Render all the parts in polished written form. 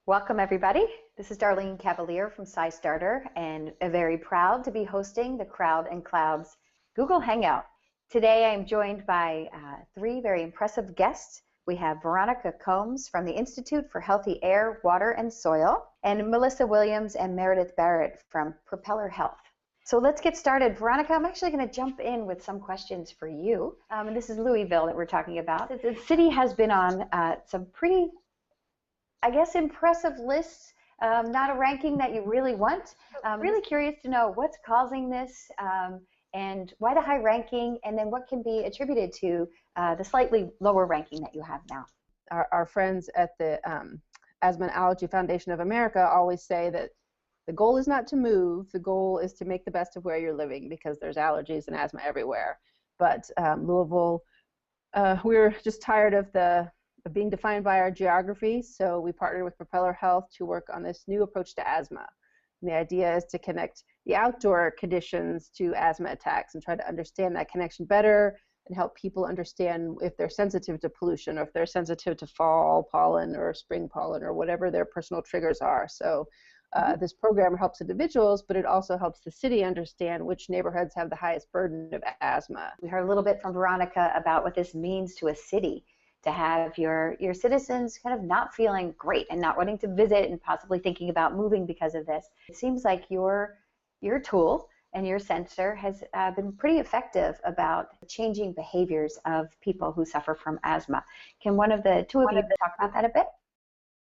Welcome, everybody. This is Darlene Cavalier from SciStarter, and very proud to be hosting the Crowd and Clouds Google Hangout. Today, I am joined by three very impressive guests. We have Veronica Combs from the Institute for Healthy Air, Water, and Soil, and Melissa Williams and Meredith Barrett from Propeller Health. So let's get started. Veronica, I'm actually going to jump in with some questions for you. And this is Louisville that we're talking about. The city has been on some pretty, I guess, impressive lists, not a ranking that you really want. Really curious to know what's causing this and why the high ranking, and then what can be attributed to the slightly lower ranking that you have now. Our friends at the Asthma and Allergy Foundation of America always say that the goal is not to move, the goal is to make the best of where you're living, because there's allergies and asthma everywhere. But Louisville, we're just tired of being defined by our geography, so we partnered with Propeller Health to work on this new approach to asthma. And the idea is to connect the outdoor conditions to asthma attacks and try to understand that connection better and help people understand if they're sensitive to pollution or if they're sensitive to fall pollen or spring pollen or whatever their personal triggers are. So this program helps individuals, but it also helps the city understand which neighborhoods have the highest burden of asthma. We heard a little bit from Veronica about what this means to a city, to have your citizens kind of not feeling great and not wanting to visit and possibly thinking about moving because of this. It seems like your tool and your sensor has been pretty effective about changing behaviors of people who suffer from asthma. Can one of the two of you talk about that a bit?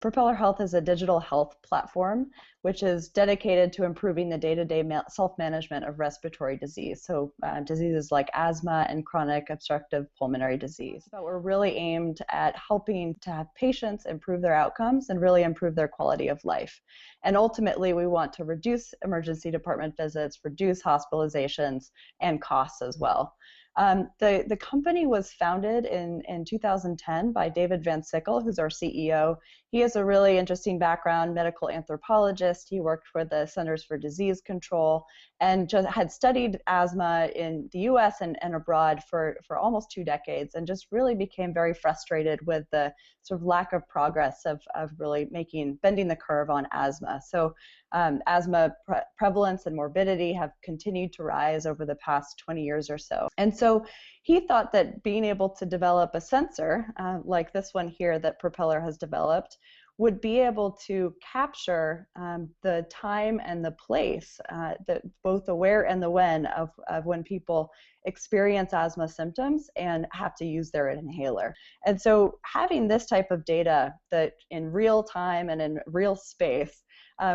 Propeller Health is a digital health platform which is dedicated to improving the day-to-day self-management of respiratory disease, so diseases like asthma and chronic obstructive pulmonary disease. So we're really aimed at helping to have patients improve their outcomes and really improve their quality of life. And ultimately, we want to reduce emergency department visits, reduce hospitalizations, and costs as well. The company was founded in 2010 by David Van Sickle, who's our CEO. He has a really interesting background, medical anthropologist. He worked for the Centers for Disease Control and just had studied asthma in the US and abroad for almost 2 decades, and just really became very frustrated with the sort of lack of progress of really bending the curve on asthma. So asthma prevalence and morbidity have continued to rise over the past 20 years or so. And so he thought that being able to develop a sensor like this one here that Propeller has developed would be able to capture the time and the place, both the where and the when of when people experience asthma symptoms and have to use their inhaler. And so having this type of data that in real time and in real space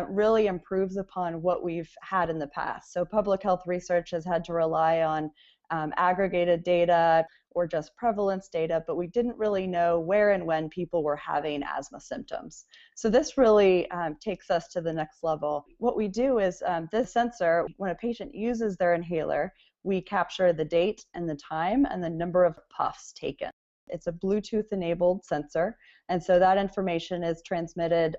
really improves upon what we've had in the past. So public health research has had to rely on aggregated data or just prevalence data, but we didn't really know where and when people were having asthma symptoms. So this really takes us to the next level. What we do is this sensor, when a patient uses their inhaler, we capture the date and the time and the number of puffs taken. It's a Bluetooth-enabled sensor, and so that information is transmitted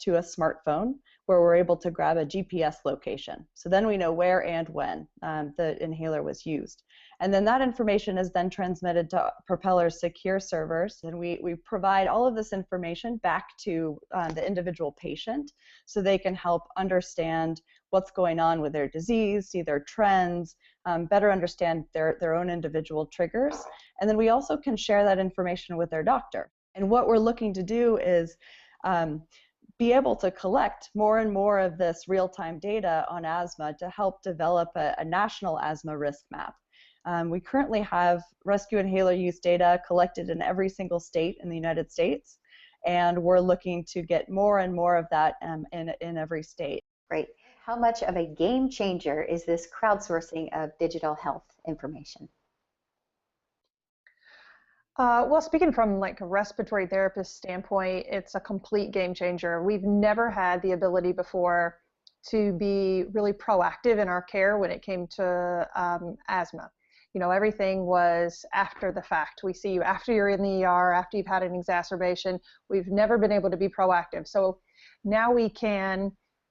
to a smartphone where we're able to grab a GPS location. So then we know where and when the inhaler was used. And then that information is then transmitted to Propeller's secure servers, and we provide all of this information back to the individual patient so they can help understand what's going on with their disease, see their trends, better understand their own individual triggers. And then we also can share that information with their doctor. And what we're looking to do is be able to collect more and more of this real-time data on asthma to help develop a national asthma risk map. We currently have rescue inhaler use data collected in every single state in the United States, and we're looking to get more and more of that in every state. Great. How much of a game changer is this crowdsourcing of digital health information? Well, speaking from like a respiratory therapist standpoint, it's a complete game changer. We've never had the ability before to be really proactive in our care when it came to asthma. You know, everything was after the fact. We see you after you're in the ER, after you've had an exacerbation. We've never been able to be proactive. So now we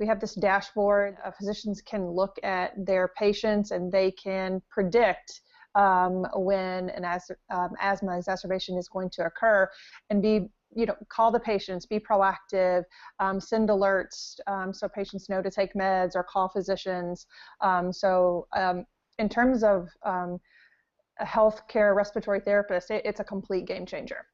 have this dashboard. Physicians can look at their patients and they can predict when an asthma exacerbation is going to occur and be call the patients, be proactive, send alerts so patients know to take meds, or call physicians. In terms of a healthcare respiratory therapist, it's a complete game changer.